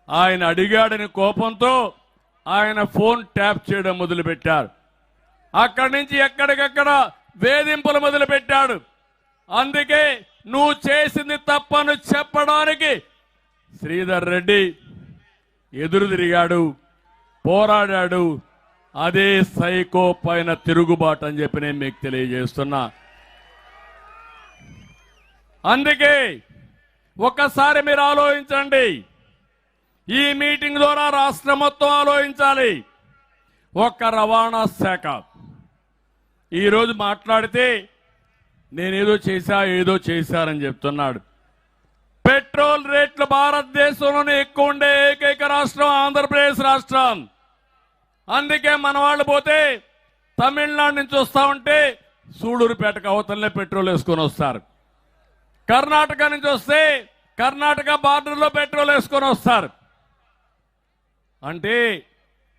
ఆయన అడిగాడని కోపంతో ఆయన ఫోన్ ట్యాప్ చేయడం మొదలుపెట్టారు. అక్కడి నుంచి ఎక్కడికక్కడ వేధింపులు మొదలుపెట్టాడు. అందుకే నువ్వు చేసింది తప్పను చెప్పడానికి శ్రీధర్ రెడ్డి ఎదురు తిరిగాడు, పోరాడాడు. అదే సైకో పైన తిరుగుబాటు అని చెప్పి నేను మీకు తెలియజేస్తున్నా. అందుకే ఒక్కసారి మీరు ఆలోచించండి. ఈ మీటింగ్ ద్వారా రాష్ట్రం మొత్తం ఆలోచించాలి. ఒక్క రవాణా శాఖ ఈరోజు మాట్లాడితే నేనేదో చేశారని చెప్తున్నాడు. పెట్రోల్ రేట్లు భారతదేశంలోనే ఎక్కువ ఉండే ఏకైక రాష్ట్రం ఆంధ్రప్రదేశ్ రాష్ట్రం. అందుకే మన వాళ్ళు పోతే తమిళనాడు నుంచి వస్తా ఉంటే సూడూరుపేటకు అవతలనే పెట్రోల్ వేసుకొని వస్తారు. కర్ణాటక నుంచి వస్తే కర్ణాటక బార్డర్లో పెట్రోల్ వేసుకొని వస్తారు. అంటే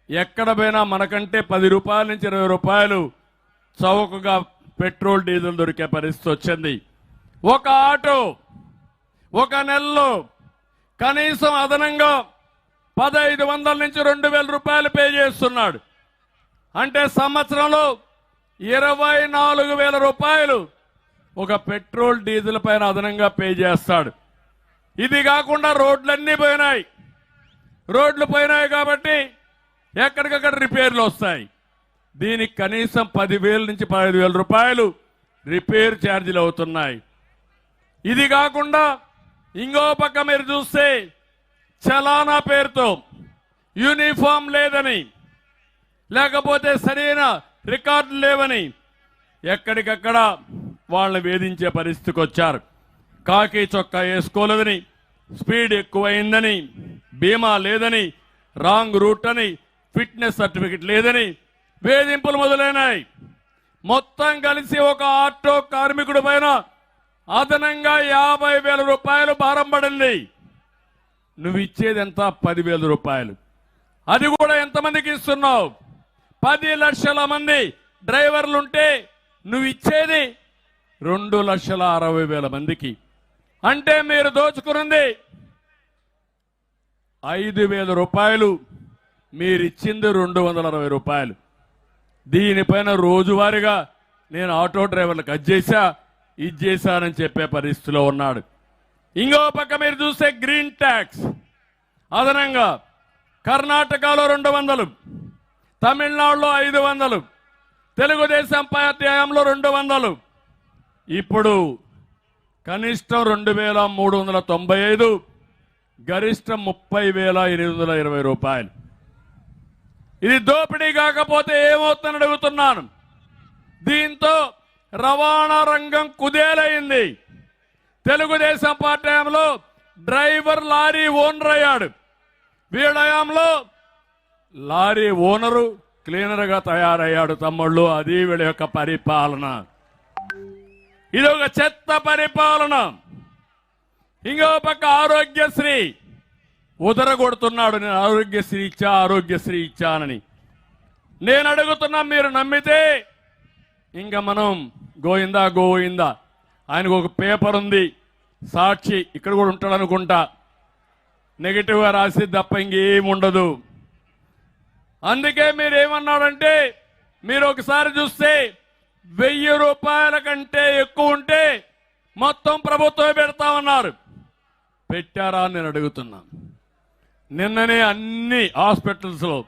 ఎక్కడ పోయినా మనకంటే 10 రూపాయల నుంచి 20 రూపాయలు చౌకగా పెట్రోల్ డీజిల్ దొరికే పరిస్థితి వచ్చింది. ఒక ఆటో ఒక నెలలో కనీసం అదనంగా 1500 నుంచి 2000 రూపాయలు పే చేస్తున్నాడు. అంటే సంవత్సరంలో 24,000 రూపాయలు ఒక పెట్రోల్ డీజిల్ పైన అదనంగా పే చేస్తాడు. ఇది కాకుండా రోడ్లన్నీ పోయినాయి. రోడ్లు పోయినాయి కాబట్టి ఎక్కడికక్కడ రిపేర్లు వస్తాయి. దీనికి కనీసం 10,000 నుంచి 15,000 రూపాయలు రిపేర్ ఛార్జీలు అవుతున్నాయి. ఇది కాకుండా ఇంకో పక్క మీరు చూస్తే చలానా పేరుతో యూనిఫామ్ లేదని, లేకపోతే సరైన రికార్డులు లేవని ఎక్కడికక్కడ వాళ్ళని వేధించే పరిస్థితికి వచ్చారు. కాకి చొక్కా వేసుకోలేదని, స్పీడ్ ఎక్కువైందని, బీమా లేదని, రాంగ్ రూట్ అని, ఫిట్నెస్ సర్టిఫికెట్ లేదని వేధింపులు మొదలైనాయి. మొత్తం కలిసి ఒక ఆటో కార్మికుడి పైన అదనంగా 50,000 రూపాయలు భారం పడింది. నువ్వు ఇచ్చేది ఎంత? 10,000 రూపాయలు. అది కూడా ఎంతమందికి ఇస్తున్నావు? 10 లక్షల మంది డ్రైవర్లుంటే నువ్వు ఇచ్చేది 2,60,000 మందికి. అంటే మీరు దోచుకున్నది 5,000 రూపాయలు, మీరిచ్చింది 260 రూపాయలు. దీనిపైన రోజువారీగా నేను ఆటో డ్రైవర్లకు అది చేశా, ఇది చేశానని చెప్పే పరిస్థితిలో ఉన్నాడు. ఇంకో పక్క మీరు చూస్తే గ్రీన్ ట్యాక్స్ అదనంగా కర్ణాటకలో 200, తమిళనాడులో 500, తెలుగుదేశం పార్టీ హయాంలో 200, ఇప్పుడు కనిష్టం 2,395, గరిష్టం 30,820 రూపాయలు. ఇది దోపిడీ కాకపోతే ఏమవుతుందని అడుగుతున్నాను. దీంతో రవాణా రంగం కుదేలైంది. తెలుగుదేశం పార్టీ హయాంలో డ్రైవర్ లారీ ఓనర్ అయ్యాడు. వీళ్ళ హయాంలో లారీ ఓనరు క్లీనర్గా తయారయ్యాడు. తమ్ముళ్ళు, అది వీళ్ళ యొక్క పరిపాలన. ఇది ఒక చెత్త పరిపాలన. ఇంకో పక్క ఆరోగ్యశ్రీ ఉదరగొడుతున్నాడు. నేను ఆరోగ్యశ్రీ ఇచ్చానని నేను అడుగుతున్నా. మీరు నమ్మితే ఇంకా మనం గోయిందా. ఆయనకు ఒక పేపర్ ఉంది, సాక్షి, ఇక్కడ కూడా ఉంటాడు అనుకుంటా. నెగిటివ్గా రాసి తప్ప ఇంకేం ఉండదు. అందుకే మీరేమన్నాడంటే, మీరు ఒకసారి చూస్తే 1,000 రూపాయల కంటే ఎక్కువ ఉంటే మొత్తం ప్రభుత్వం పెడతామన్నారు. పెట్టారా అని నేను అడుగుతున్నాను. నిన్ననే అన్ని హాస్పిటల్స్లో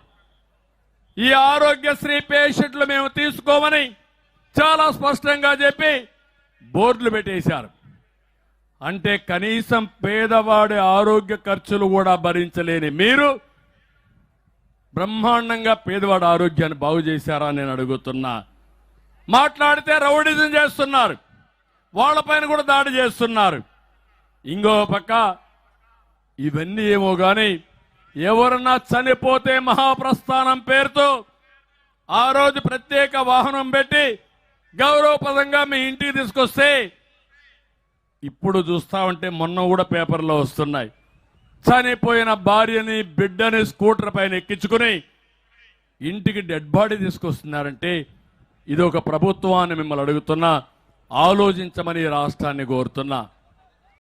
ఈ ఆరోగ్యశ్రీ పేషెంట్లు మేము తీసుకోమని చాలా స్పష్టంగా చెప్పి బోర్డులు పెట్టేశారు. అంటే కనీసం పేదవాడి ఆరోగ్య ఖర్చులు కూడా భరించలేని మీరు బ్రహ్మాండంగా పేదవాడి ఆరోగ్యాన్ని బాగు చేశారా నేను అడుగుతున్నా. మాట్లాడితే రౌడిజం చేస్తున్నారు, వాళ్ళపైన కూడా దాడి చేస్తున్నారు. ఇంకో పక్క ఇవన్నీ ఏమో కానీ ఎవరన్నా చనిపోతే మహాప్రస్థానం పేరుతో ఆ రోజు ప్రత్యేక వాహనం పెట్టి గౌరవప్రదంగా మీ ఇంటికి తీసుకొస్తే ఇప్పుడు చూస్తా ఉంటే మొన్న కూడా పేపర్లో వస్తున్నాయి. చనిపోయిన భార్యని బిడ్డని స్కూటర్ పైన ఎక్కించుకుని ఇంటికి డెడ్ బాడీ తీసుకొస్తున్నారంటే ఇది ఒక ప్రభుత్వాన్ని మిమ్మల్ని అడుగుతున్నా, ఆలోచించమని రాష్ట్రాన్ని కోరుతున్నా.